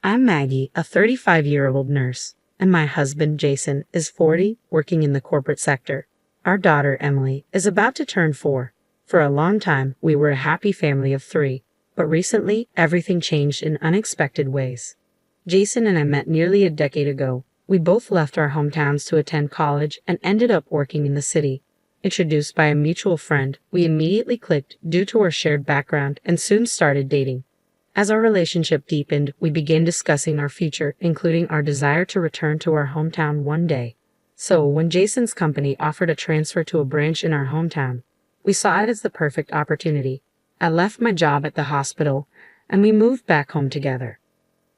I'm Maggie, a 35-year-old nurse, and my husband, Jason, is 40, working in the corporate sector. Our daughter, Emily, is about to turn 4. For a long time, we were a happy family of 3, but recently, everything changed in unexpected ways. Jason and I met nearly a decade ago. We both left our hometowns to attend college and ended up working in the city. Introduced by a mutual friend, we immediately clicked due to our shared background and soon started dating. As our relationship deepened, we began discussing our future, including our desire to return to our hometown one day. So, when Jason's company offered a transfer to a branch in our hometown, we saw it as the perfect opportunity. I left my job at the hospital, and we moved back home together.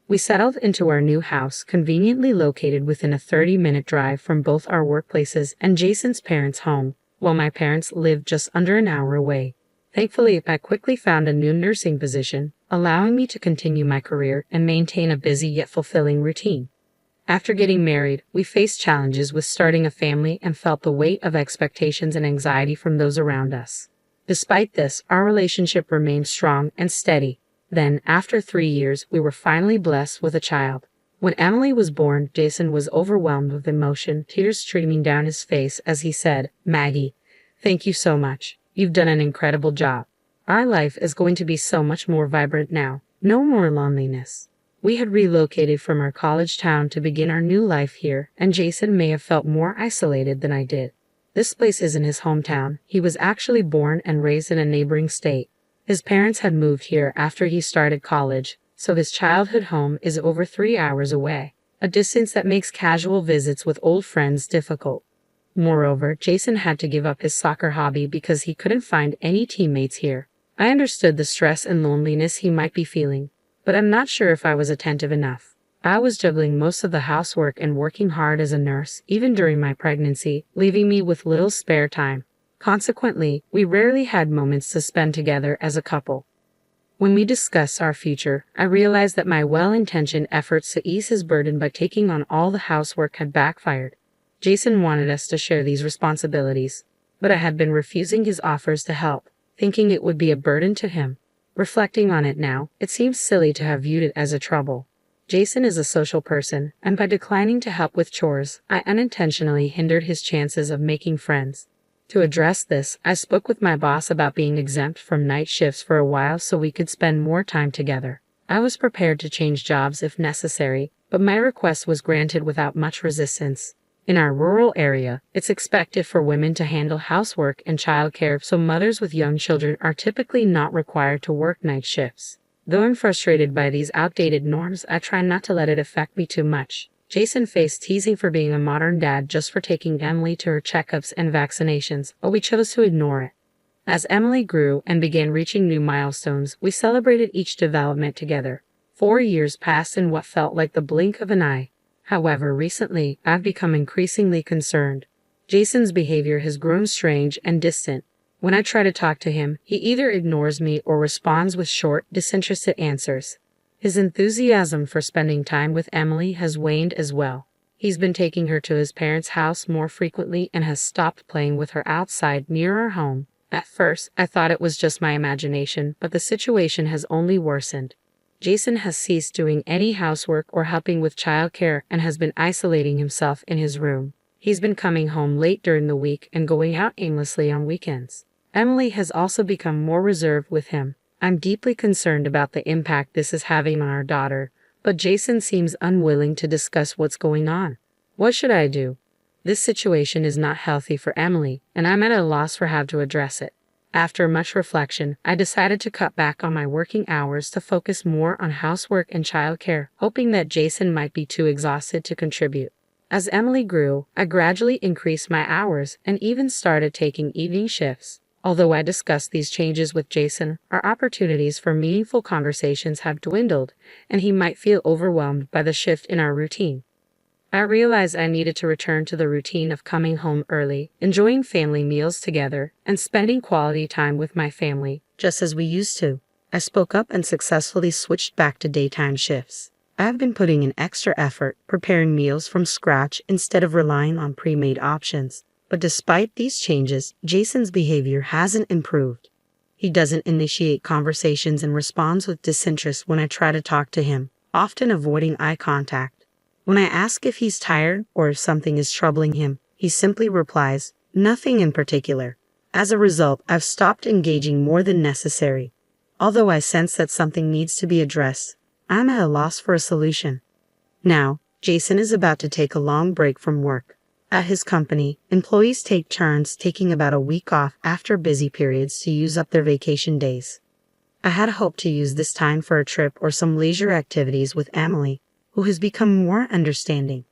We settled into our new house, conveniently located within a 30-minute drive from both our workplaces and Jason's parents' home, while my parents lived just under an hour away. Thankfully, I quickly found a new nursing position, allowing me to continue my career and maintain a busy yet fulfilling routine. After getting married, we faced challenges with starting a family and felt the weight of expectations and anxiety from those around us. Despite this, our relationship remained strong and steady. Then, after 3 years, we were finally blessed with a child. When Emily was born, Jason was overwhelmed with emotion, tears streaming down his face as he said, "Maggie, thank you so much. You've done an incredible job. Our life is going to be so much more vibrant now. No more loneliness." We had relocated from our college town to begin our new life here, and Jason may have felt more isolated than I did. This place isn't his hometown. He was actually born and raised in a neighboring state. His parents had moved here after he started college, so his childhood home is over 3 hours away, a distance that makes casual visits with old friends difficult. Moreover, Jason had to give up his soccer hobby because he couldn't find any teammates here. I understood the stress and loneliness he might be feeling, but I'm not sure if I was attentive enough. I was juggling most of the housework and working hard as a nurse, even during my pregnancy, leaving me with little spare time. Consequently, we rarely had moments to spend together as a couple. When we discussed our future, I realized that my well-intentioned efforts to ease his burden by taking on all the housework had backfired. Jason wanted us to share these responsibilities, but I had been refusing his offers to help, thinking it would be a burden to him. Reflecting on it now, it seems silly to have viewed it as a trouble. Jason is a social person, and by declining to help with chores, I unintentionally hindered his chances of making friends. To address this, I spoke with my boss about being exempt from night shifts for a while so we could spend more time together. I was prepared to change jobs if necessary, but my request was granted without much resistance. In our rural area, it's expected for women to handle housework and childcare, so mothers with young children are typically not required to work night shifts. Though I'm frustrated by these outdated norms, I try not to let it affect me too much. Jason faced teasing for being a modern dad just for taking Emily to her checkups and vaccinations, but we chose to ignore it. As Emily grew and began reaching new milestones, we celebrated each development together. 4 years passed in what felt like the blink of an eye. However, recently, I've become increasingly concerned. Jason's behavior has grown strange and distant. When I try to talk to him, he either ignores me or responds with short, disinterested answers. His enthusiasm for spending time with Emily has waned as well. He's been taking her to his parents' house more frequently and has stopped playing with her outside near our home. At first, I thought it was just my imagination, but the situation has only worsened. Jason has ceased doing any housework or helping with childcare and has been isolating himself in his room. He's been coming home late during the week and going out aimlessly on weekends. Emily has also become more reserved with him. I'm deeply concerned about the impact this is having on our daughter, but Jason seems unwilling to discuss what's going on. What should I do? This situation is not healthy for Emily, and I'm at a loss for how to address it. After much reflection, I decided to cut back on my working hours to focus more on housework and childcare, hoping that Jason might be too exhausted to contribute. As Emily grew, I gradually increased my hours and even started taking evening shifts. Although I discussed these changes with Jason, our opportunities for meaningful conversations have dwindled, and he might feel overwhelmed by the shift in our routine. I realized I needed to return to the routine of coming home early, enjoying family meals together, and spending quality time with my family, just as we used to. I spoke up and successfully switched back to daytime shifts. I have been putting in extra effort, preparing meals from scratch instead of relying on pre-made options. But despite these changes, Jason's behavior hasn't improved. He doesn't initiate conversations and responds with disinterest when I try to talk to him, often avoiding eye contact. When I ask if he's tired or if something is troubling him, he simply replies, "Nothing in particular." As a result, I've stopped engaging more than necessary. Although I sense that something needs to be addressed, I'm at a loss for a solution. Now, Jason is about to take a long break from work. At his company, employees take turns taking about a week off after busy periods to use up their vacation days. I had hoped to use this time for a trip or some leisure activities with Emily, who has become more understanding.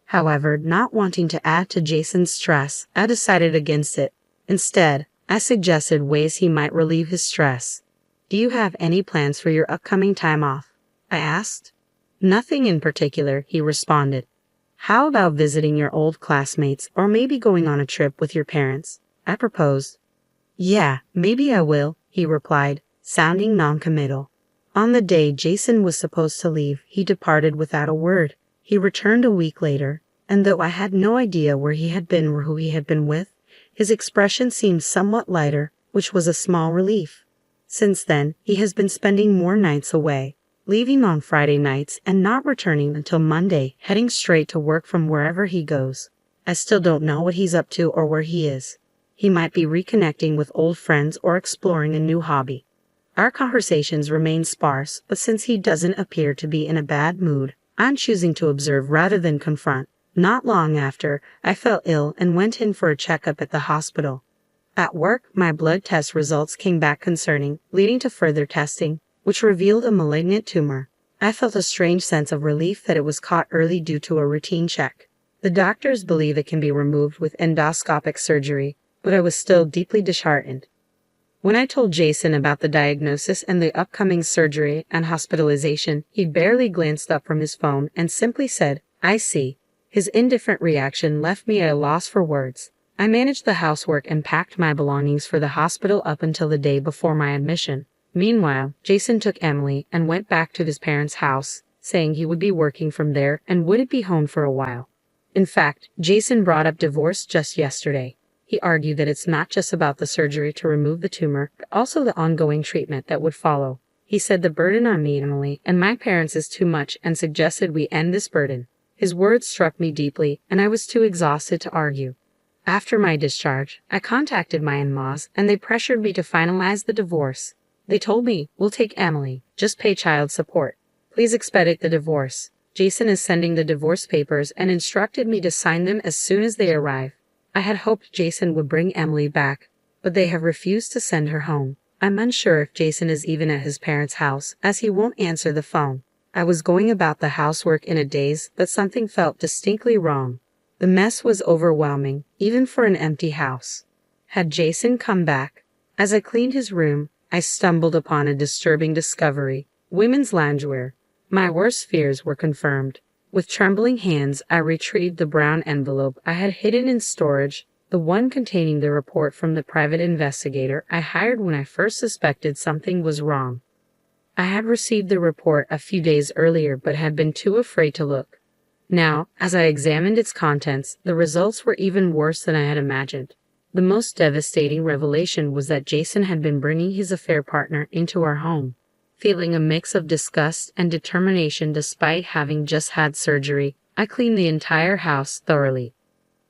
However, not wanting to add to Jason's stress, I decided against it. Instead, I suggested ways he might relieve his stress. "Do you have any plans for your upcoming time off?" I asked. "Nothing in particular," he responded. "How about visiting your old classmates or maybe going on a trip with your parents?" I proposed. "Yeah, maybe I will," he replied, sounding non-committal. On the day Jason was supposed to leave, he departed without a word. He returned a week later, and though I had no idea where he had been or who he had been with, his expression seemed somewhat lighter, which was a small relief. Since then, he has been spending more nights away, leaving on Friday nights and not returning until Monday, heading straight to work from wherever he goes. I still don't know what he's up to or where he is. He might be reconnecting with old friends or exploring a new hobby. Our conversations remain sparse, but since he doesn't appear to be in a bad mood, I'm choosing to observe rather than confront. Not long after, I felt ill and went in for a checkup at the hospital. At work, my blood test results came back concerning, leading to further testing, which revealed a malignant tumor. I felt a strange sense of relief that it was caught early due to a routine check. The doctors believe it can be removed with endoscopic surgery, but I was still deeply disheartened. When I told Jason about the diagnosis and the upcoming surgery and hospitalization, he barely glanced up from his phone and simply said, "I see." His indifferent reaction left me at a loss for words. I managed the housework and packed my belongings for the hospital up until the day before my admission. Meanwhile, Jason took Emily and went back to his parents' house, saying he would be working from there and wouldn't be home for a while. In fact, Jason brought up divorce just yesterday. He argued that it's not just about the surgery to remove the tumor, but also the ongoing treatment that would follow. He said the burden on me, Emily, and my parents is too much and suggested we end this burden. His words struck me deeply, and I was too exhausted to argue. After my discharge, I contacted my in-laws, and they pressured me to finalize the divorce. They told me, "We'll take Emily, just pay child support. Please expedite the divorce. Jason is sending the divorce papers and instructed me to sign them as soon as they arrive." I had hoped Jason would bring Emily back, but they have refused to send her home. I'm unsure if Jason is even at his parents' house, as he won't answer the phone. I was going about the housework in a daze, but something felt distinctly wrong. The mess was overwhelming, even for an empty house. Had Jason come back? As I cleaned his room, I stumbled upon a disturbing discovery: women's loungewear. My worst fears were confirmed. With trembling hands, I retrieved the brown envelope I had hidden in storage, the one containing the report from the private investigator I hired when I first suspected something was wrong. I had received the report a few days earlier but had been too afraid to look. Now, as I examined its contents, the results were even worse than I had imagined. The most devastating revelation was that Jason had been bringing his affair partner into our home. Feeling a mix of disgust and determination despite having just had surgery, I cleaned the entire house thoroughly.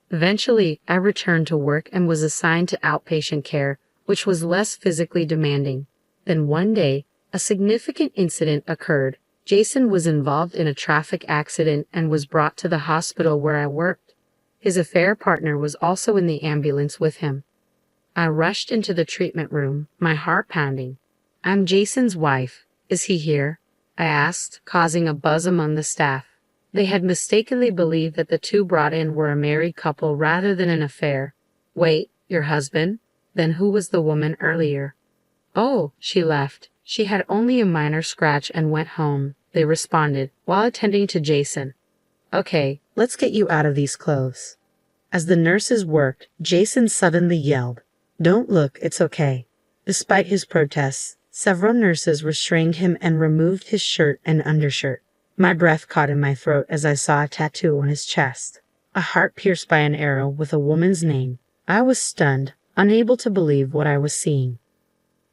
Eventually, I returned to work and was assigned to outpatient care, which was less physically demanding. Then one day, a significant incident occurred. Jason was involved in a traffic accident and was brought to the hospital where I worked. His affair partner was also in the ambulance with him. I rushed into the treatment room, my heart pounding. "I'm Jason's wife. Is he here?" I asked, causing a buzz among the staff. They had mistakenly believed that the two brought in were a married couple rather than an affair. "Wait, your husband? Then who was the woman earlier?" "Oh, she left. She had only a minor scratch and went home," they responded, while attending to Jason. "Okay, let's get you out of these clothes." As the nurses worked, Jason suddenly yelled, "Don't look, it's okay." Despite his protests, several nurses restrained him and removed his shirt and undershirt. My breath caught in my throat as I saw a tattoo on his chest, a heart pierced by an arrow with a woman's name. I was stunned, unable to believe what I was seeing.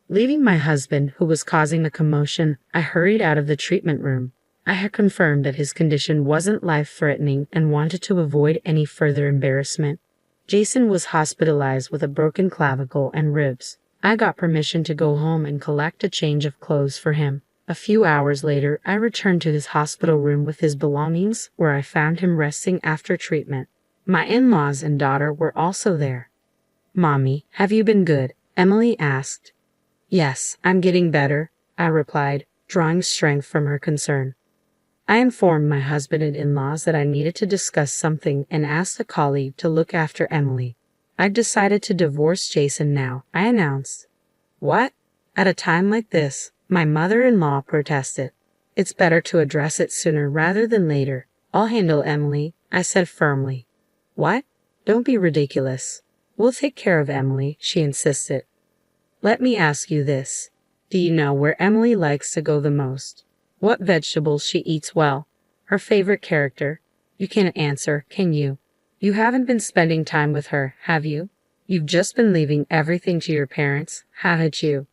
Leaving my husband, who was causing the commotion, I hurried out of the treatment room. I had confirmed that his condition wasn't life-threatening and wanted to avoid any further embarrassment. Jason was hospitalized with a broken clavicle and ribs. I got permission to go home and collect a change of clothes for him. A few hours later, I returned to his hospital room with his belongings, where I found him resting after treatment. My in-laws and daughter were also there. "Mommy, have you been good?" Emily asked. "Yes, I'm getting better," I replied, drawing strength from her concern. I informed my husband and in-laws that I needed to discuss something and asked a colleague to look after Emily. "I've decided to divorce Jason now," I announced. "What?" At a time like this, my mother-in-law protested. "It's better to address it sooner rather than later. I'll handle Emily," I said firmly. "What? Don't be ridiculous. We'll take care of Emily," she insisted. "Let me ask you this. Do you know where Emily likes to go the most? What vegetables she eats well? Her favorite character? You can't answer, can you? You haven't been spending time with her, have you? You've just been leaving everything to your parents, haven't you?"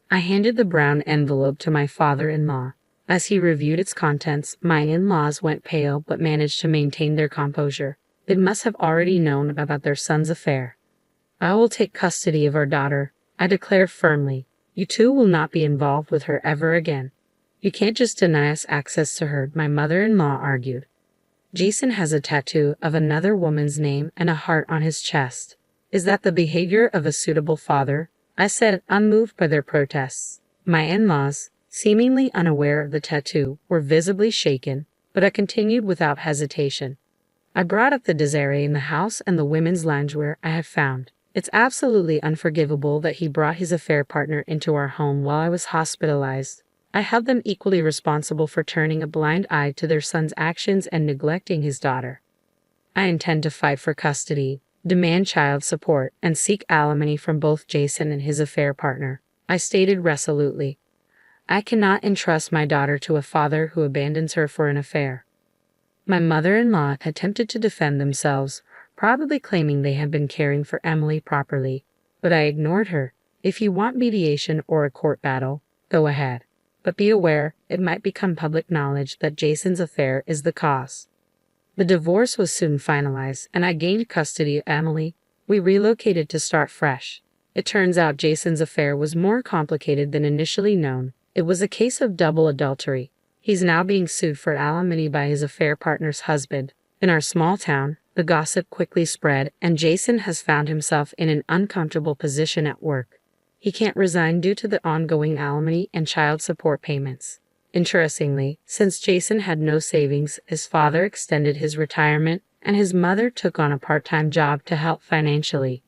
I handed the brown envelope to my father-in-law. As he reviewed its contents, my in-laws went pale but managed to maintain their composure. They must have already known about their son's affair. "I will take custody of our daughter," I declared firmly. "You two will not be involved with her ever again." "You can't just deny us access to her," my mother-in-law argued. "Jason has a tattoo of another woman's name and a heart on his chest. Is that the behavior of a suitable father?" I said, unmoved by their protests. My in-laws, seemingly unaware of the tattoo, were visibly shaken, but I continued without hesitation. I brought up the disarray in the house and the women's loungewear I had found. It's absolutely unforgivable that he brought his affair partner into our home while I was hospitalized. I held them equally responsible for turning a blind eye to their son's actions and neglecting his daughter. I intend to fight for custody, demand child support, and seek alimony from both Jason and his affair partner, I stated resolutely. I cannot entrust my daughter to a father who abandons her for an affair. My mother-in-law attempted to defend themselves, probably claiming they had been caring for Emily properly, but I ignored her. "If you want mediation or a court battle, go ahead. But be aware, it might become public knowledge that Jason's affair is the cause." The divorce was soon finalized, and I gained custody of Emily. We relocated to start fresh. It turns out Jason's affair was more complicated than initially known. It was a case of double adultery. He's now being sued for alimony by his affair partner's husband. In our small town, the gossip quickly spread, and Jason has found himself in an uncomfortable position at work. He can't resign due to the ongoing alimony and child support payments. Interestingly, since Jason had no savings, his father extended his retirement, and his mother took on a part-time job to help financially.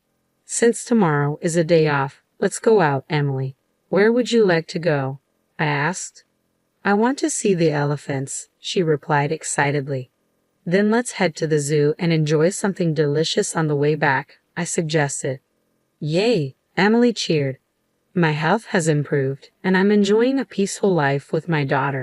"Since tomorrow is a day off, let's go out, Emily. Where would you like to go?" I asked. "I want to see the elephants," she replied excitedly. "Then let's head to the zoo and enjoy something delicious on the way back," I suggested. "Yay!" Emily cheered. "My health has improved, and I'm enjoying a peaceful life with my daughter."